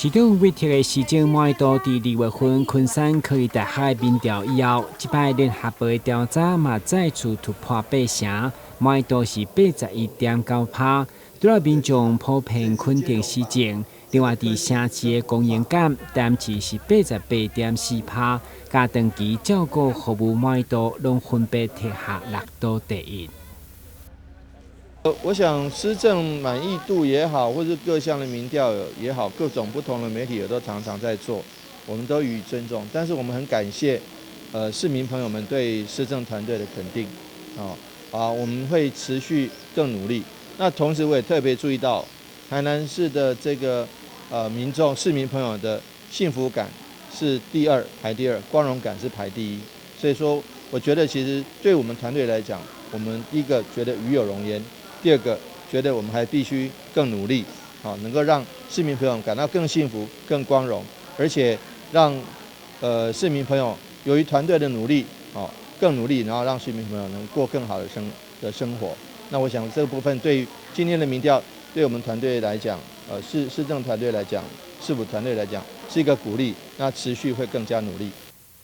市长委托的市政满意度伫2月份昆山科技大学的民调以后，这摆联合报的调查嘛再次突破80%，满意度是81.9%。除了民众普遍肯定市政，另外伫城市的公营感单次是88.4%，加长期照顾服务满意度拢分别摕下6都第一。我想施政满意度也好，或是各项的民调也好，各种不同的媒体也都常常在做，我们都予以尊重。但是我们很感谢，市民朋友们对施政团队的肯定，我们会持续更努力。那同时我也特别注意到，台南市的这个市民朋友的幸福感是排第二，光荣感是排第一。所以说，我觉得其实对我们团队来讲，我们第一个觉得与有荣焉。第二个，觉得我们还必须更努力，能够让市民朋友感到更幸福、更光荣，而且让市民朋友由于团队的努力，更努力，然后让市民朋友能过更好的生活。那我想这个部分对于今天的民调，对我们团队来讲，市政团队来讲，市府团队来讲，是一个鼓励，那持续会更加努力。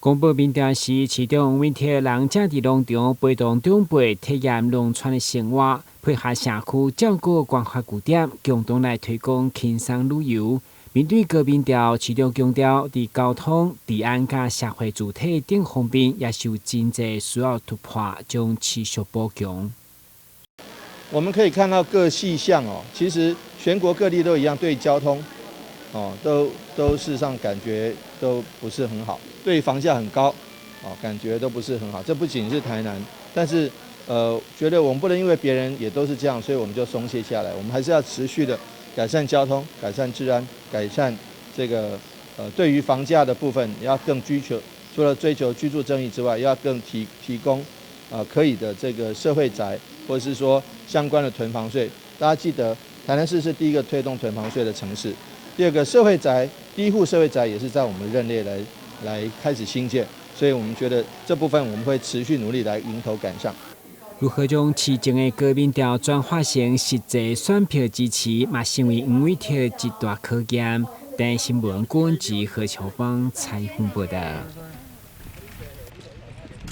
公布民调时，市长委托人正伫农场陪同长辈体验农村的生活，配合社区照顾关怀据点，共同来推广轻松旅游。面对各民调，市长强调，伫交通、治安甲社会主体等方面，也是有真侪需要突破，将持续补强。我们可以看到各细项其实全国各地都一样，对交通都事实上感觉都不是很好，对房价很高感觉都不是很好。这不仅是台南，但是觉得我们不能因为别人也都是这样，所以我们就松懈下来。我们还是要持续的改善交通、改善治安、改善这个对于房价的部分，也要更除了追求居住正义之外，要更提供可以的这个社会宅，或者是说相关的囤房税。大家记得，台南市是第一个推动囤房税的城市。第二个社会宅，第一户社会宅也是在我们任内来开始兴建，所以我们觉得这部分我们会持续努力来迎头赶上。如何将市政的各民调转化成实际选票支持，嘛成为黄伟哲一大考验。台新闻郭文吉和乔芳采访报道。